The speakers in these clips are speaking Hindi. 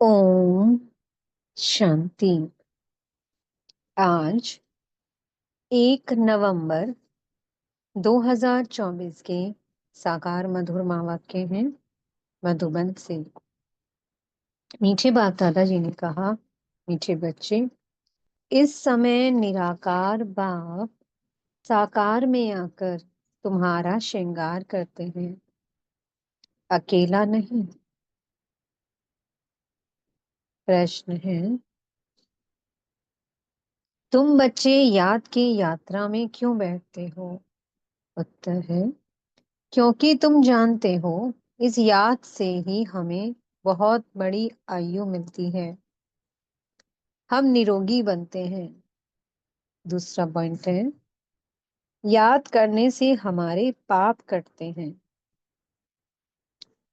ओम शांति। आज 1 नवंबर 2024 के साकार मधुर वाक्य हैं मधुबन से। मीठे बाप दादाजी ने कहा, मीठे बच्चे, इस समय निराकार बाप साकार में आकर तुम्हारा श्रृंगार करते हैं, अकेला नहीं। प्रश्न है, तुम बच्चे याद की यात्रा में क्यों बैठते हो? उत्तर है, क्योंकि तुम जानते हो इस याद से ही हमें बहुत बड़ी आयु मिलती है, हम निरोगी बनते हैं। दूसरा पॉइंट है, याद करने से हमारे पाप कटते हैं,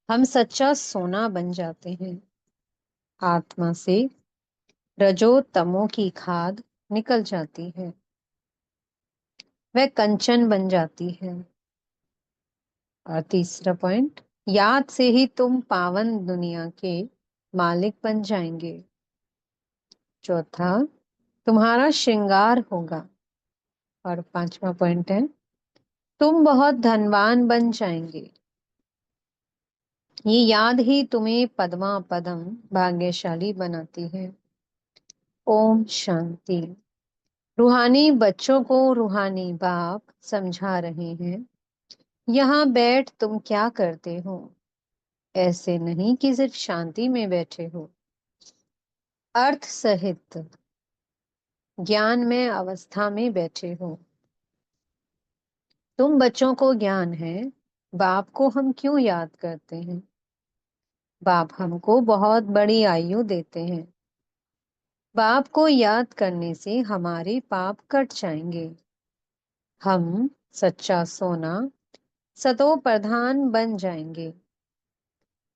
हम सच्चा सोना बन जाते हैं। आत्मा से रजो तमो की खाद निकल जाती है, वह कंचन बन जाती है। और तीसरा पॉइंट, याद से ही तुम पावन दुनिया के मालिक बन जाएंगे। चौथा, तुम्हारा श्रृंगार होगा। और पांचवा पॉइंट है, तुम बहुत धनवान बन जाएंगे। ये याद ही तुम्हें पद्मा पदम भाग्यशाली बनाती है। ओम शांति। रूहानी बच्चों को रूहानी बाप समझा रहे हैं, यहाँ बैठ तुम क्या करते हो? ऐसे नहीं कि सिर्फ शांति में बैठे हो, अर्थ सहित ज्ञान में अवस्था में बैठे हो। तुम बच्चों को ज्ञान है, बाप को हम क्यों याद करते हैं? बाप हमको बहुत बड़ी आयु देते हैं, बाप को याद करने से हमारे पाप कट जाएंगे, हम सच्चा सोना सतो प्रधान बन जाएंगे।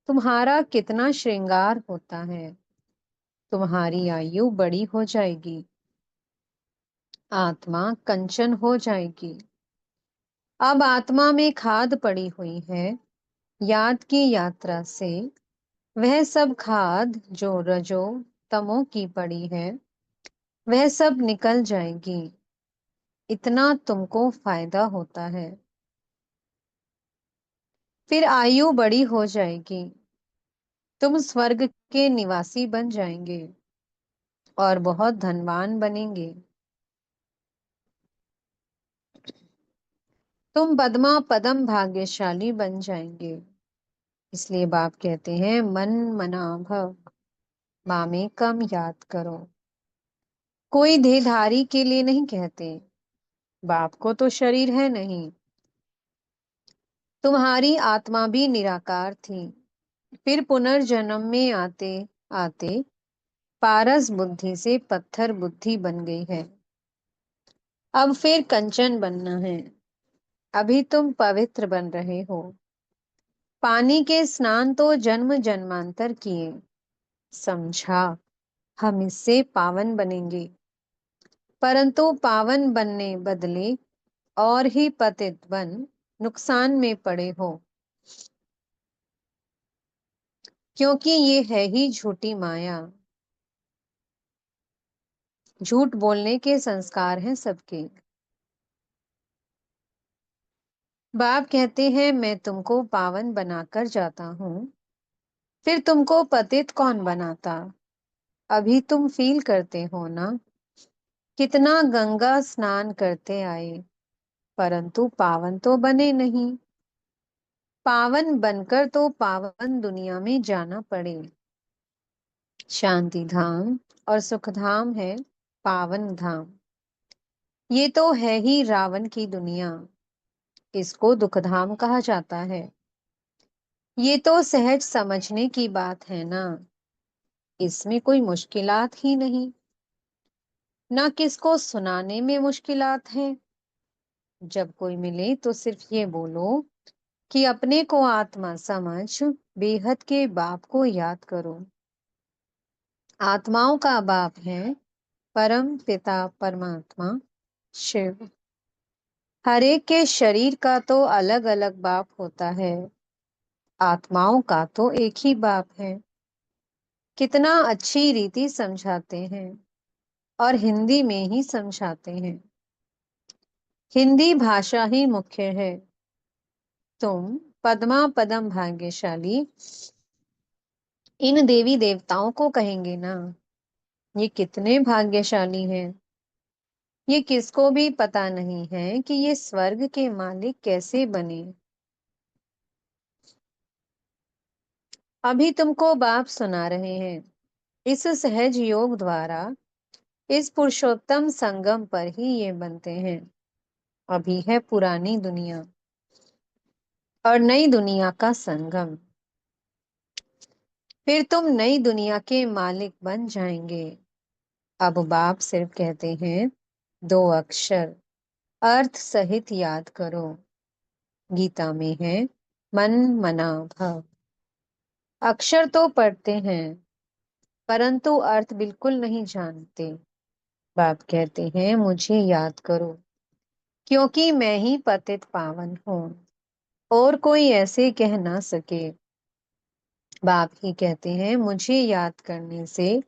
तुम्हारा कितना श्रृंगार होता है, तुम्हारी आयु बड़ी हो जाएगी, आत्मा कंचन हो जाएगी। अब आत्मा में खाद पड़ी हुई है, याद की यात्रा से वह सब खाद जो रजो तमो की पड़ी है वह सब निकल जाएगी। इतना तुमको फायदा होता है, फिर आयु बड़ी हो जाएगी, तुम स्वर्ग के निवासी बन जाएंगे और बहुत धनवान बनेंगे। तुम पद्मा पदम भाग्यशाली बन जाएंगे। इसलिए बाप कहते हैं, मन मना भव, मामे कम याद करो। कोई देहधारी के लिए नहीं कहते, बाप को तो शरीर है नहीं। तुम्हारी आत्मा भी निराकार थी, फिर पुनर्जन्म में आते आते पारस बुद्धि से पत्थर बुद्धि बन गई है, अब फिर कंचन बनना है। अभी तुम पवित्र बन रहे हो, पानी के स्नान तो जन्म जन्मांतर किए, समझा हम इससे पावन बनेंगे, परंतु पावन बनने बदले और ही पतित बन नुकसान में पड़े हो, क्योंकि ये है ही झूठी माया। झूठ बोलने के संस्कार हैं सबके। बाप कहते हैं, मैं तुमको पावन बनाकर जाता हूँ, फिर तुमको पतित कौन बनाता? अभी तुम फील करते हो ना, कितना गंगा स्नान करते आए, परंतु पावन तो बने नहीं। पावन बनकर तो पावन दुनिया में जाना पड़े। शांति धाम और सुख धाम है पावन धाम। ये तो है ही रावण की दुनिया, इसको दुख धाम कहा जाता है। ये तो सहज समझने की बात है ना, इसमें कोई मुश्किलात ही नहीं, ना किसको सुनाने में मुश्किलात है। जब कोई मिले तो सिर्फ ये बोलो कि अपने को आत्मा समझ बेहद के बाप को याद करो। आत्माओं का बाप है परम पिता परमात्मा शिव। हर एक के शरीर का तो अलग अलग बाप होता है, आत्माओं का तो एक ही बाप है। कितना अच्छी रीति समझाते हैं, और हिंदी में ही समझाते हैं। हिंदी भाषा ही मुख्य है। तुम पद्मा पदम भाग्यशाली इन देवी देवताओं को कहेंगे ना। ये कितने भाग्यशाली हैं। ये किसको भी पता नहीं है कि ये स्वर्ग के मालिक कैसे बने। अभी तुमको बाप सुना रहे हैं। इस सहज योग द्वारा, इस पुरुषोत्तम संगम पर ही ये बनते हैं। अभी है पुरानी दुनिया और नई दुनिया का संगम। फिर तुम नई दुनिया के मालिक बन जाएंगे। अब बाप सिर्फ कहते हैं, दो अक्षर अर्थ सहित याद करो। गीता में है, मन मना भव। अक्षर तो पढ़ते हैं, परंतु अर्थ बिल्कुल नहीं जानते। बाप कहते हैं, मुझे याद करो, क्योंकि मैं ही पतित पावन हूं, और कोई ऐसे कह ना सके। बाप ही कहते हैं, मुझे याद करने से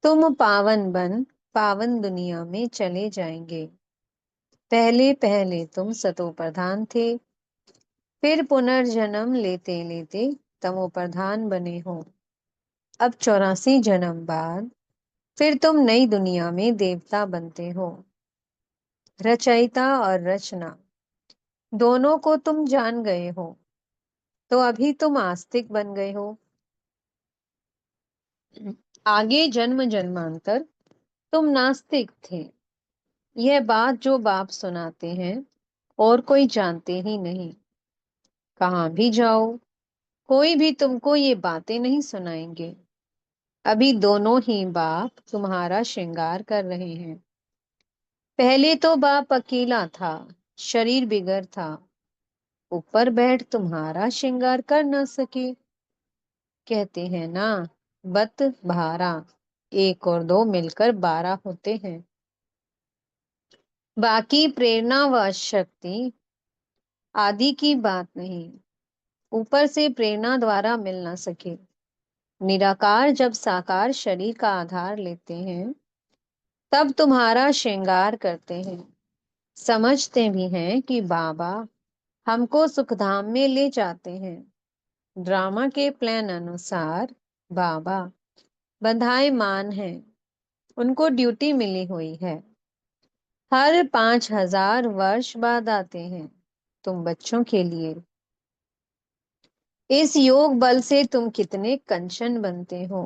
तुम पावन बन पावन दुनिया में चले जाएंगे। पहले पहले तुम सतो प्रधान थे, फिर पुनर्जन्म लेते लेते तमो प्रधान बने हो। अब 84 जन्म बाद फिर तुम नई दुनिया में देवता बनते हो। रचयिता और रचना दोनों को तुम जान गए हो, तो अभी तुम आस्तिक बन गए हो। आगे जन्म जन्मांतर तुम नास्तिक थे। यह बात जो बाप सुनाते हैं, और कोई जानते ही नहीं। कहाँ भी जाओ, कोई भी तुमको ये बातें नहीं सुनाएंगे। अभी दोनों ही बाप तुम्हारा श्रृंगार कर रहे हैं। पहले तो बाप अकेला था, शरीर बिगर था, ऊपर बैठ तुम्हारा श्रृंगार कर ना सके। कहते हैं ना, बत भारा, एक और दो मिलकर 12 होते हैं। बाकी प्रेरणा व शक्ति आदि की बात नहीं, ऊपर से प्रेरणा द्वारा मिल ना सके। निराकार जब साकार शरीर का आधार लेते हैं, तब तुम्हारा श्रृंगार करते हैं। समझते भी हैं कि बाबा हमको सुखधाम में ले जाते हैं। ड्रामा के प्लान अनुसार बाबा बंधाए मान हैं, उनको ड्यूटी मिली हुई है। हर 5000 वर्ष बाद आते हैं, तुम बच्चों के लिए। इस योग बल से तुम कितने कंचन बनते हो।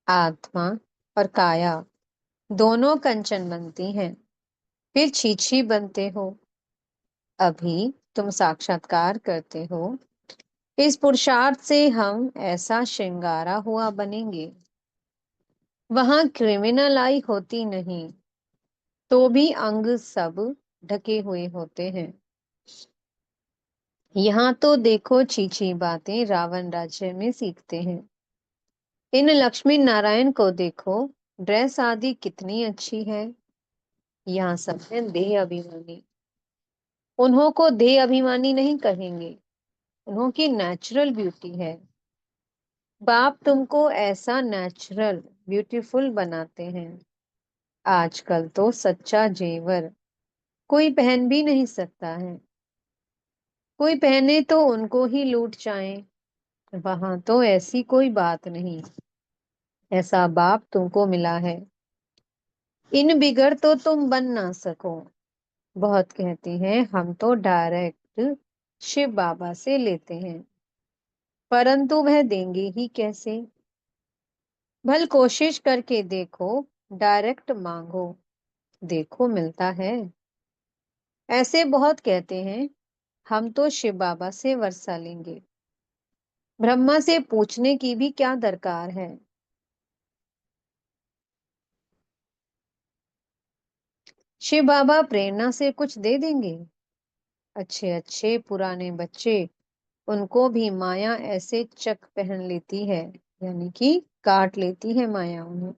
आत्मा और काया दोनों कंचन बनती हैं, फिर छीछी बनते हो। अभी तुम साक्षात्कार करते हो। इस पुरुषार्थ से हम ऐसा श्रृंगारा हुआ बनेंगे। वहां क्रिमिनल आई होती नहीं, तो भी अंग सब ढके हुए होते हैं। यहाँ तो देखो छीछी बातें रावण राज्य में सीखते हैं। इन लक्ष्मी नारायण को देखो, ड्रेस आदि कितनी अच्छी है। यहाँ सब है देह अभिमानी। उन्हों को देह अभिमानी नहीं कहेंगे, उन्हों की नेचुरल ब्यूटी है। बाप तुमको ऐसा नेचुरल ब्यूटीफुल बनाते हैं। आजकल तो सच्चा जेवर कोई पहन भी नहीं सकता है। कोई पहने तो उनको ही लूट जाए। वहां तो ऐसी कोई बात नहीं। ऐसा बाप तुमको मिला है। इन बिगड़ तो तुम बन ना सको। बहुत कहती हैं, हम तो डायरेक्ट शिव बाबा से लेते हैं, परंतु वह देंगे ही कैसे। भल कोशिश करके देखो, डायरेक्ट मांगो, देखो मिलता है। ऐसे बहुत कहते हैं, हम तो शिव बाबा से वर्षा लेंगे। ब्रह्मा से पूछने की भी क्या दरकार है। शिव बाबा प्रेरणा से कुछ दे देंगे। अच्छे अच्छे पुराने बच्चे, उनको भी माया ऐसे चक पहन लेती है, यानी कि काट लेती है माया उन्हें।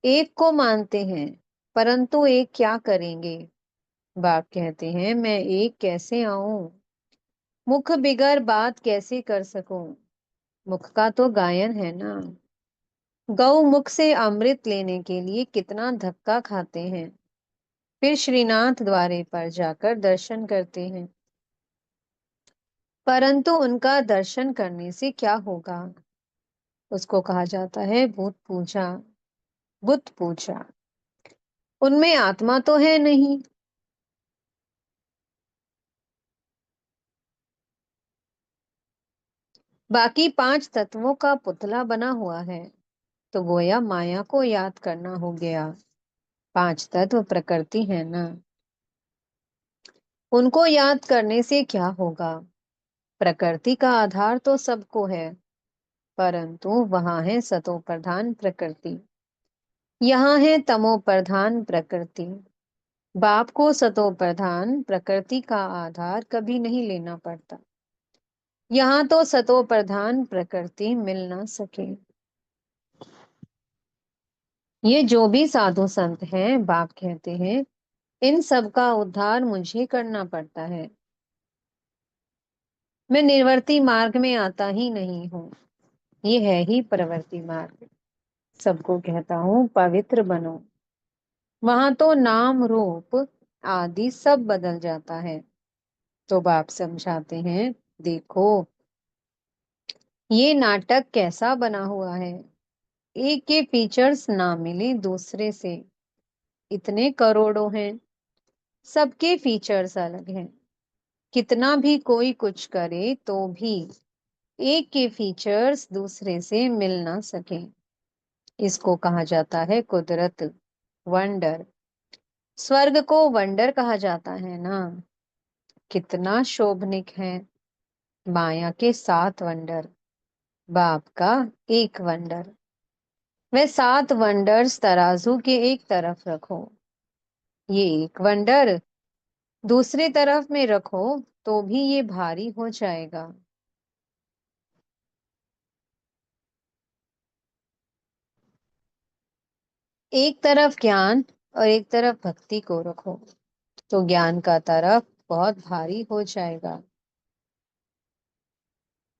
एक को मानते हैं, परंतु एक क्या करेंगे। बाप कहते हैं, मैं एक कैसे आऊं, मुख बिगर बात कैसे कर सकूं। मुख का तो गायन है ना। गौ मुख से अमृत लेने के लिए कितना धक्का खाते हैं, फिर श्रीनाथ द्वारे पर जाकर दर्शन करते हैं। परंतु उनका दर्शन करने से क्या होगा? उसको कहा जाता है भूत पूजा। बुत पूजा। उनमें आत्मा तो है नहीं। बाकी पांच तत्वों का पुतला बना हुआ है, तो गोया माया को याद करना हो गया। पांच तत्व प्रकृति है ना, उनको याद करने से क्या होगा? प्रकृति का आधार तो सबको है, परंतु वहां है सतो प्रधान प्रकृति, यहाँ है तमो प्रधान प्रकृति। बाप को सतो प्रधान प्रकृति का आधार कभी नहीं लेना पड़ता। यहाँ तो सतो प्रधान प्रकृति मिल ना सके। ये जो भी साधु संत हैं, बाप कहते हैं, इन सब का उद्धार मुझे करना पड़ता है। मैं निर्वर्ती मार्ग में आता ही नहीं हूँ, ये है ही प्रवर्ती मार्ग। सबको कहता हूँ पवित्र बनो। वहां तो नाम रूप आदि सब बदल जाता है। तो बाप समझाते हैं, देखो ये नाटक कैसा बना हुआ है। एक के फीचर्स ना मिले दूसरे से, इतने करोड़ों हैं, सबके फीचर्स अलग हैं। कितना भी कोई कुछ करे तो भी एक के फीचर्स दूसरे से मिल ना सके। इसको कहा जाता है कुदरत, वंडर। स्वर्ग को वंडर कहा जाता है ना। कितना शोभनिक है। माया के सात वंडर, बाप का एक वंडर। वह सात वंडर्स तराजू के एक तरफ रखो, ये एक वंडर दूसरी तरफ में रखो तो भी ये भारी हो जाएगा। एक तरफ ज्ञान और एक तरफ भक्ति को रखो तो ज्ञान का तरफ बहुत भारी हो जाएगा।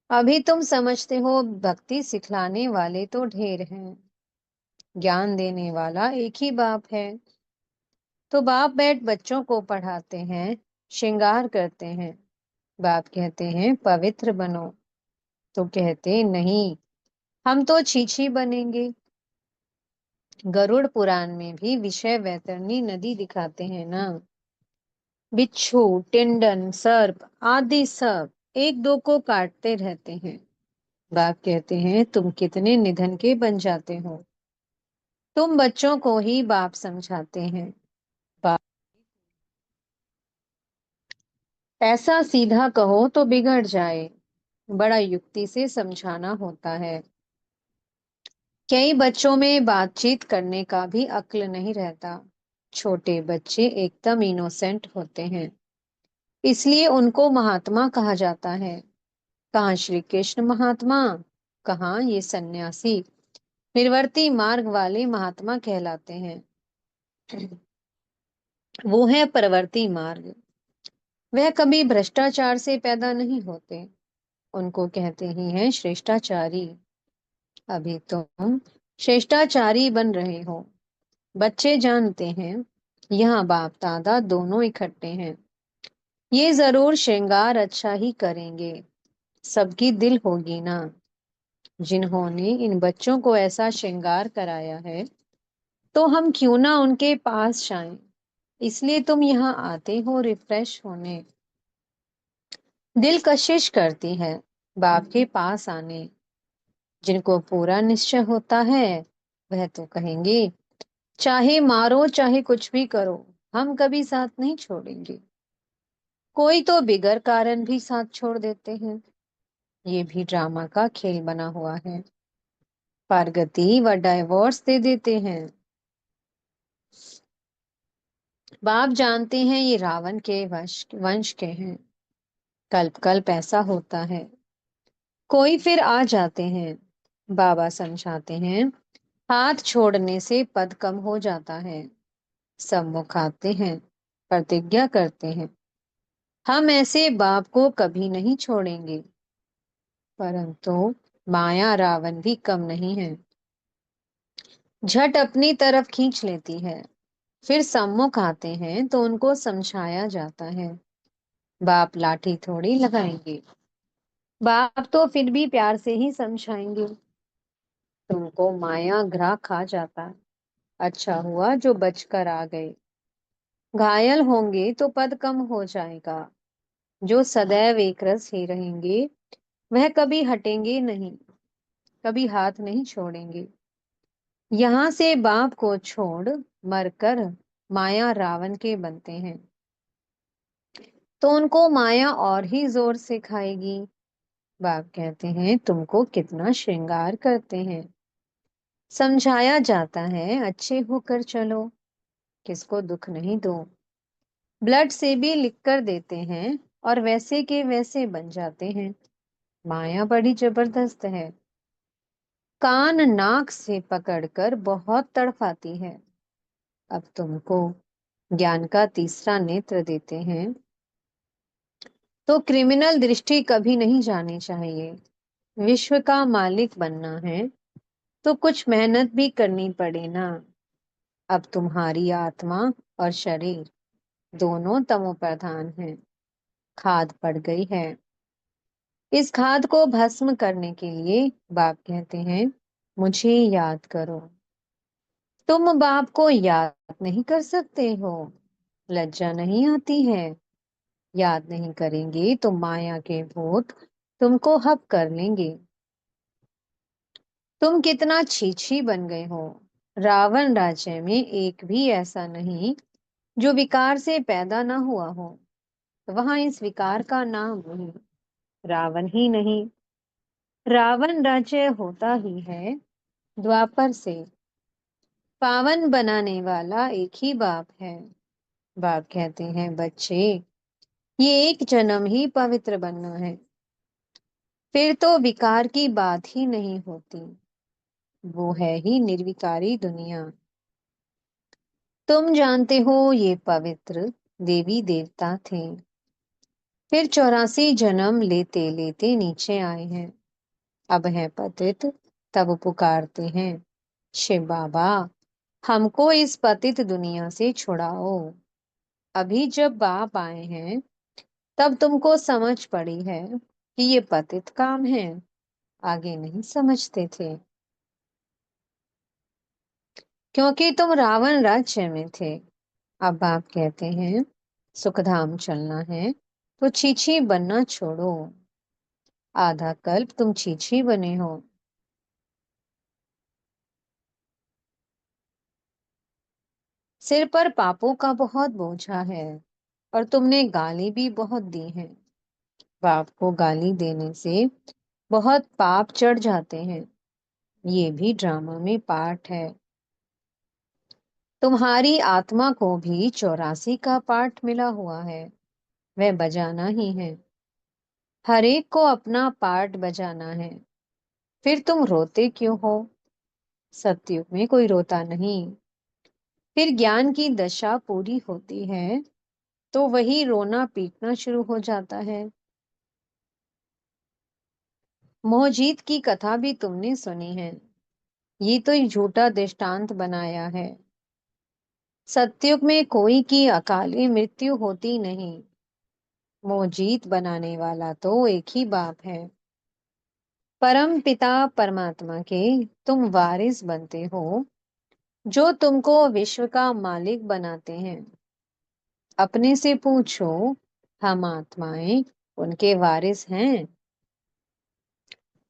अभी तुम समझते हो भक्ति सिखलाने वाले तो ढेर हैं, ज्ञान देने वाला एक ही बाप है। तो बाप बैठ बच्चों को पढ़ाते हैं, श्रृंगार करते हैं। बाप कहते हैं पवित्र बनो, तो कहते नहीं हम तो छीछी बनेंगे। गरुड़ पुराण में भी विषय वैतरणी नदी दिखाते हैं ना। बिच्छू, टिंडन, सर्प आदि सब एक दो को काटते रहते हैं। बाप कहते हैं तुम कितने निधन के बन जाते हो। तुम बच्चों को ही बाप समझाते हैं। बाप ऐसा सीधा कहो तो बिगड़ जाए, बड़ा युक्ति से समझाना होता है। कई बच्चों में बातचीत करने का भी अक्ल नहीं रहता। छोटे बच्चे एकदम इनोसेंट होते हैं, इसलिए उनको महात्मा कहा जाता है। कहाँ श्री कृष्ण महात्मा, कहाँ ये सन्यासी निर्वर्ती मार्ग वाले महात्मा कहलाते हैं। वो है परवर्ती मार्ग। वह कभी भ्रष्टाचार से पैदा नहीं होते, उनको कहते ही हैं श्रेष्ठाचारी। अभी तुम श्रेष्ठाचारी बन रहे हो। बच्चे जानते हैं यहाँ बाप दादा दोनों इकट्ठे हैं, ये जरूर श्रृंगार अच्छा ही करेंगे। सबकी दिल होगी ना। जिन्होंने इन बच्चों को ऐसा श्रृंगार कराया है, तो हम क्यों ना उनके पास जाएं। इसलिए तुम यहाँ आते हो रिफ्रेश होने। दिल कशिश करती है बाप के पास आने। जिनको पूरा निश्चय होता है वह तो कहेंगे चाहे मारो चाहे कुछ भी करो, हम कभी साथ नहीं छोड़ेंगे। कोई तो बिगर कारण भी साथ छोड़ देते हैं। ये भी ड्रामा का खेल बना हुआ है। पारगति व डाइवोर्स दे देते हैं। बाप जानते हैं ये रावण के वंश के हैं। कल्प कल्प ऐसा होता है। कोई फिर आ जाते हैं। बाबा समझाते हैं हाथ छोड़ने से पद कम हो जाता है। सम्मुख आते हैं, प्रतिज्ञा करते हैं हम ऐसे बाप को कभी नहीं छोड़ेंगे। परंतु माया रावण भी कम नहीं है, झट अपनी तरफ खींच लेती है। फिर सम्मुख आते हैं तो उनको समझाया जाता है। बाप लाठी थोड़ी लगाएंगे, बाप तो फिर भी प्यार से ही समझाएंगे। तुमको माया ग्राह खा जाता, अच्छा हुआ जो बचकर आ गए। घायल होंगे तो पद कम हो जाएगा। जो सदैव एक रस ही रहेंगे, वह कभी हटेंगे नहीं, कभी हाथ नहीं छोड़ेंगे। यहाँ से बाप को छोड़ मरकर माया रावण के बनते हैं, तो उनको माया और ही जोर से खाएगी। बाप कहते हैं तुमको कितना श्रृंगार करते हैं। समझाया जाता है अच्छे होकर चलो, किसको दुख नहीं दो। ब्लड से भी लिख कर देते हैं और वैसे के वैसे बन जाते हैं। माया बड़ी जबरदस्त है, कान नाक से पकड़कर बहुत तड़पाती है। अब तुमको ज्ञान का तीसरा नेत्र देते हैं, तो क्रिमिनल दृष्टि कभी नहीं जानी चाहिए। विश्व का मालिक बनना है तो कुछ मेहनत भी करनी पड़े ना। अब तुम्हारी आत्मा और शरीर दोनों तमो प्रधान हैं, खाद पड़ गई है। इस खाद को भस्म करने के लिए बाप कहते हैं मुझे याद करो। तुम बाप को याद नहीं कर सकते हो, लज्जा नहीं आती है। याद नहीं करेंगे तो माया के भूत तुमको हप कर लेंगे। तुम कितना छीछी बन गए हो। रावण राज्य में एक भी ऐसा नहीं जो विकार से पैदा ना हुआ हो। वहां इस विकार का नाम नहीं, रावण ही नहीं। रावण राज्य होता ही है द्वापर से। पावन बनाने वाला एक ही बाप है। बाप कहते हैं बच्चे, ये एक जन्म ही पवित्र बनना है, फिर तो विकार की बात ही नहीं होती। वो है ही निर्विकारी दुनिया। तुम जानते हो ये पवित्र देवी देवता थे, फिर 84 जन्म लेते लेते नीचे आए हैं। अब है पतित, तब पुकारते हैं शिव बाबा, हमको इस पतित दुनिया से छुड़ाओ। अभी जब बाप आए हैं तब तुमको समझ पड़ी है कि ये पतित काम है, आगे नहीं समझते थे, क्योंकि तुम रावण राज्य में थे। अब बाप कहते हैं सुखधाम चलना है तो छीछी बनना छोड़ो। आधा कल्प तुम छीछी बने हो। सिर पर पापों का बहुत बोझा है और तुमने गाली भी बहुत दी है। बाप को गाली देने से बहुत पाप चढ़ जाते हैं, ये भी ड्रामा में पार्ट है। तुम्हारी आत्मा को भी 84 का पार्ट मिला हुआ है, वह बजाना ही है। हर एक को अपना पार्ट बजाना है। फिर तुम रोते क्यों हो? सतयुग में कोई रोता नहीं। फिर ज्ञान की दशा पूरी होती है तो वही रोना पीटना शुरू हो जाता है। मोहजीत की कथा भी तुमने सुनी है, ये तो एक झूठा दृष्टांत बनाया है। सतयुग में कोई की अकाली मृत्यु होती नहीं। मोहजीत बनाने वाला तो एक ही बाप है। परम पिता परमात्मा के तुम वारिस बनते हो, जो तुमको विश्व का मालिक बनाते हैं। अपने से पूछो, हम आत्माएं उनके वारिस हैं?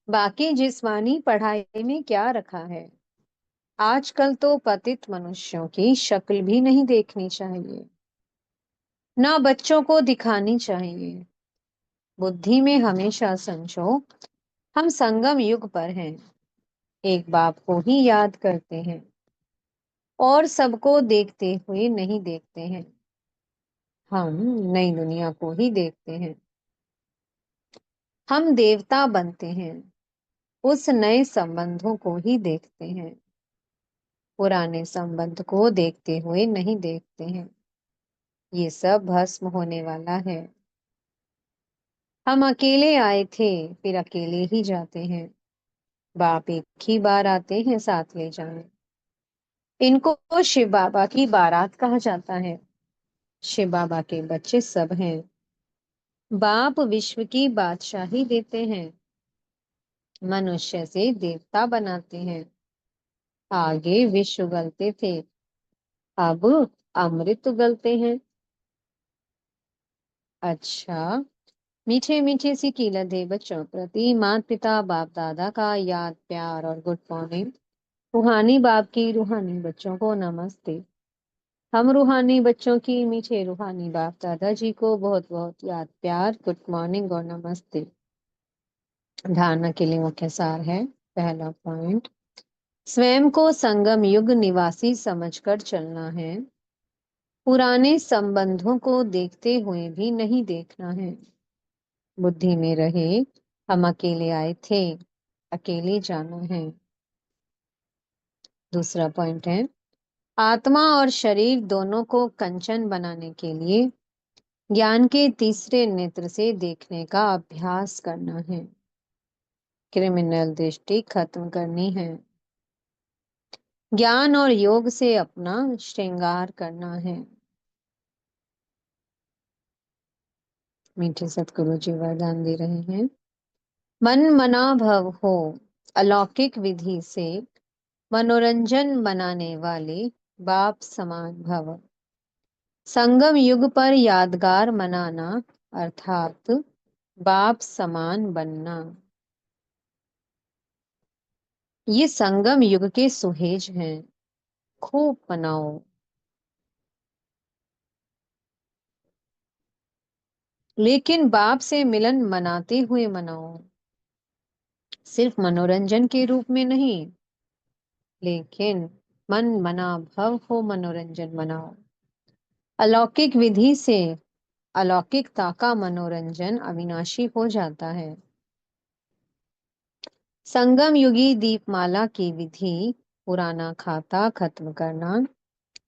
बाकी जिस्मानी पढ़ाई में क्या रखा है? आजकल तो पतित मनुष्यों की शक्ल भी नहीं देखनी चाहिए, ना बच्चों को दिखानी चाहिए। बुद्धि में हमेशा समझो हम संगम युग पर हैं, एक बाप को ही याद करते हैं और सबको देखते हुए नहीं देखते हैं। हम नई दुनिया को ही देखते हैं। हम देवता बनते हैं, उस नए संबंधों को ही देखते हैं, पुराने संबंध को देखते हुए नहीं देखते हैं। ये सब भस्म होने वाला है। हम अकेले आए थे, फिर अकेले ही जाते हैं। बाप एक ही बार आते हैं साथ ले जाने। इनको शिव बाबा की बारात कहा जाता है। शिव बाबा के बच्चे सब हैं। बाप विश्व की बादशाही देते हैं। मनुष्य से देवता बनाते हैं। आगे विष उगलते थे, अब अमृत उगलते हैं। अच्छा, मीठे मीठे सी कीलत दे बच्चों प्रति माता पिता बाप दादा का याद प्यार और गुड मॉर्निंग। रूहानी बाप की रूहानी बच्चों को नमस्ते। हम रूहानी बच्चों की मीठे रूहानी बाप दादाजी को बहुत बहुत याद प्यार गुड मॉर्निंग और नमस्ते। धारणा के लिए मुख्य सार है। पहला पॉइंट, स्वयं को संगम युग निवासी समझकर चलना है। पुराने संबंधों को देखते हुए भी नहीं देखना है। बुद्धि में रहे हम अकेले आए थे, अकेले जाना है। दूसरा पॉइंट है, आत्मा और शरीर दोनों को कंचन बनाने के लिए ज्ञान के तीसरे नेत्र से देखने का अभ्यास करना है। क्रिमिनल दृष्टि खत्म करनी है। ज्ञान और योग से अपना श्रृंगार करना है। मीठे सतगुरु जी वरदान दे रहे हैं। मन मना भव हो, अलौकिक विधि से मनोरंजन बनाने वाले बाप समान भव। संगम युग पर यादगार मनाना अर्थात बाप समान बनना। ये संगम युग के सुहेज हैं। खूब मनाओ। लेकिन बाप से मिलन मनाते हुए मनाओ। सिर्फ मनोरंजन के रूप में नहीं, लेकिन मन मना भव हो मनोरंजन मनाओ। अलौकिक विधि से अलौकिकता का मनोरंजन अविनाशी हो जाता है। संगम युगी दीपमाला की विधि पुराना खाता खत्म करना।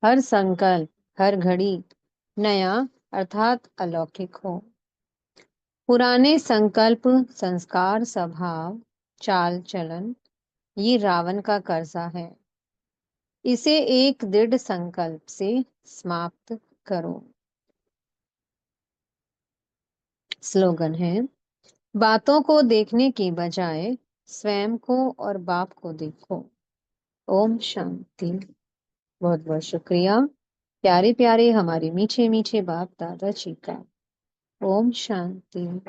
हर संकल्प हर घड़ी नया अर्थात अलौकिक हो। पुराने संकल्प संस्कार स्वभाव चाल चलन ये रावण का कर्जा है। इसे एक दृढ़ संकल्प से समाप्त करो। स्लोगन है, बातों को देखने की बजाय स्वयं को और बाप को देखो। ओम शांति। बहुत बहुत शुक्रिया प्यारे प्यारे हमारे मीठे मीठे बाप दादा जी का। ओम शांति।